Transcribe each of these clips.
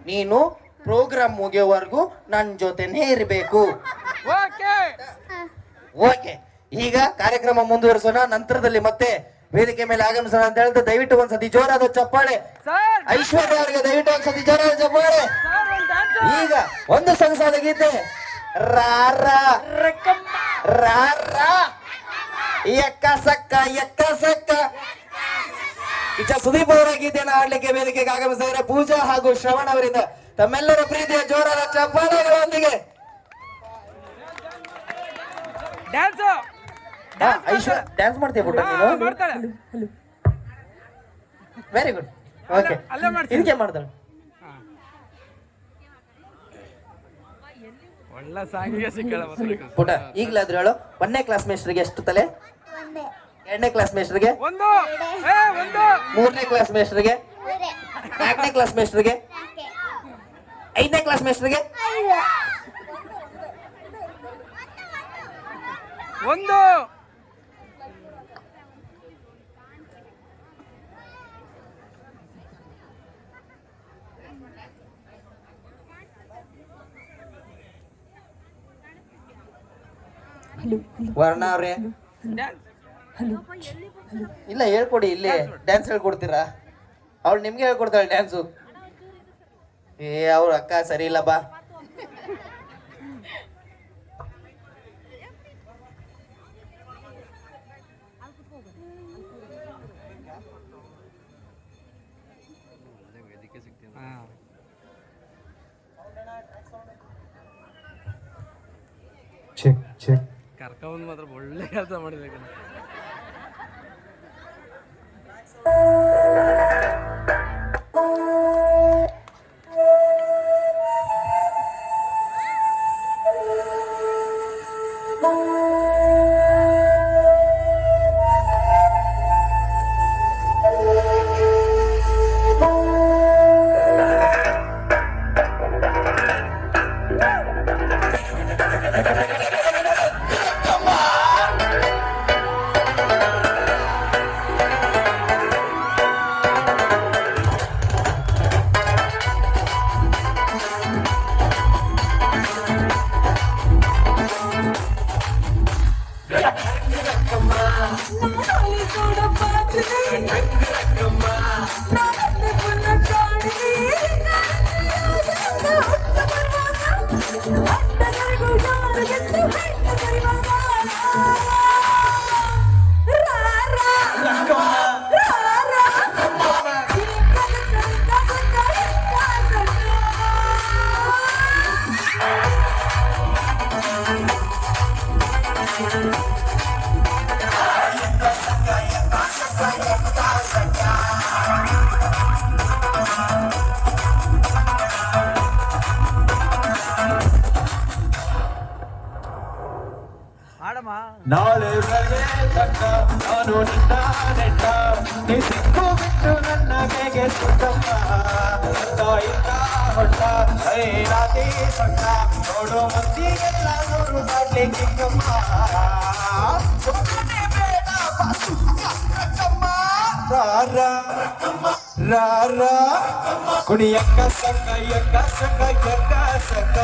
ನೀನು ಪ್ರೋಗ್ರಾಮ್ ಮುಗಿಯೋವರೆಗೂ ನನ್ನ ಜೊತೆನೇ ಇರಬೇಕು. ಓಕೆ, ಈಗ ಕಾರ್ಯಕ್ರಮ ಮುಂದುವರಿಸೋಣ. ನಂತರದಲ್ಲಿ ಮತ್ತೆ ವೇದಿಕೆ ಮೇಲೆ ಆಗಮಿಸೋಣ ಅಂತ ಹೇಳ್ತಾ ದಯವಿಟ್ಟು ಒಂದ್ಸತಿ ಜೋರಾದ ಚಪ್ಪಾಳೆ. ಐಶ್ವರ್ಯ ಅವರಿಗೆ ದಯವಿಟ್ಟು ಒಂದ್ಸತಿ ಜೋರಾದ ಚಪ್ಪಾಳೆ. ಈಗ ಒಂದು ಸೊಗಸಾದ ಗೀತೆ ಎಕ್ಕ ಸಕ್ಕ ಎಕ್ಕ ಸಕ್ಕ ಇಚ್ಛಾ ಸುದೀಪ್ ಅವರ ಗೀತೆಯನ್ನು ಆಡ್ಲಿಕ್ಕೆ ವೇದಿಕೆಗೆ ಆಗಮಿಸಿದರೆ ಪೂಜಾ ಹಾಗೂ ಶ್ರವಣ್ ಅವರಿಂದ ತಮ್ಮೆಲ್ಲರ ಪ್ರೀತಿಯ ಜೋರಾದ ಚಪ್ಪಾಳೆಗಳೊಂದಿಗೆ ಐಶ್ವರ್ಯ ಡ್ಯಾನ್ಸ್ ಮಾಡ್ತೀಯ ಪುಟ್ಟ ನೀನು? Very good. ಓಕೆ, ಇದಕ್ಕೆ ಮಾಡ್ತಾಳೆ ಪುಟ. ಈಗಲಾದ್ರೂ ಹೇಳು, 1ನೇ ಕ್ಲಾಸ್ ಮೇಸ್ಟ್ರಿಗೆ ಎಷ್ಟು ತಲೆ? 2ನೇ ಕ್ಲಾಸ್ ಮೇಸ್ಟ್ರಿಗೆ 3ನೇ ಕ್ಲಾಸ್ ಮೇಸ್ಟ್ರಿಗೆ 4ನೇ ಕ್ಲಾಸ್ ಮೇಸ್ಟ್ರಿಗೆ 5ನೇ ಕ್ಲಾಸ್ ಮೇಸ್ಟ್ರಿಗೆ 1. ವರ್ಣ ಅವ್ರೆ ಇಲ್ಲ ಹೇಳ್ಕೊಡಿ, ಇಲ್ಲಿ ಡ್ಯಾನ್ಸ್ ಹೇಳ್ಕೊಡ್ತೀರಾ? ಅವಳು ನಿಮ್ಗೆ ಹೇಳ್ಕೊಡ್ತಾಳೆ ಡ್ಯಾನ್ಸು. ಅವ್ರ ಅಕ್ಕ ಸರಿ ಇಲ್ಲ ಬಾ. ಕರ್ಕೊಂಡ್ ಮಾತ್ರ ಒಳ್ಳೆ ಕೆಲಸ ಮಾಡಿದೆ. ನಾಳೆ ತಕ್ಕ ನಾನು ನಿನ್ನ ನೆಟ್ಟ ನೀ ಸಿಕ್ಕು ಬಿಟ್ಟು ನನ್ನ ಕೈಗೆ ಸುತ್ತಮ್ಮ ತಾಯಿತ ಹೊಟ್ಟ ರಾತಿ ಸೊಟ್ಟ ನೋಡು ಮಂದಿಗೆಲ್ಲ ನೂರು ಬಾಟ್ಲಿ ಕಿಕ್ಕಮ್ಮ ಬೇಡ ರಾರ ಕುಡಿ ಎಕ್ಕ ಸಕ್ಕ ಎಕ್ಕ ಸಕ್ಕ ಎಕ್ಕ ಸಕ್ಕ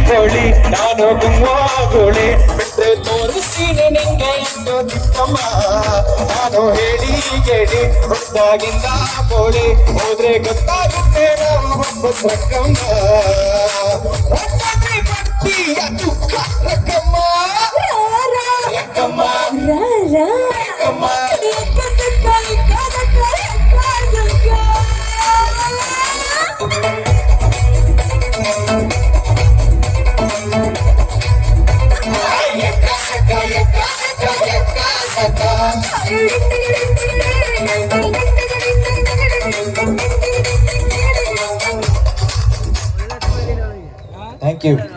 ಗೋಳಿ ನಾನು ಗುಮ್ಮ ಗೋಳಿ ಬಿಟ್ಟರೆ ತೋರಿಸಿದೆ ನಿಂಗೆ ಎಂದು ಚಿಕ್ಕಮ್ಮ ನಾನು ಹೇಳಿ ಕೇಳಿ ಹುಟ್ಟಾಗಿಂದ ಬೋಳಿ ಹೋದ್ರೆ ಗೊತ್ತಾಗುತ್ತೆ ನಾವು ಒಬ್ಬ ಸಕ್ಕಮ್ಮ ಒಬ್ಬೊಬ್ಬರೇ ಭಕ್ತಿಯ ದುಃಖ ರಕ್ಕಮ್ಮ ರಕ್ಕಮ್ಮ ರಕ್ಕಮ್ಮ Thank you.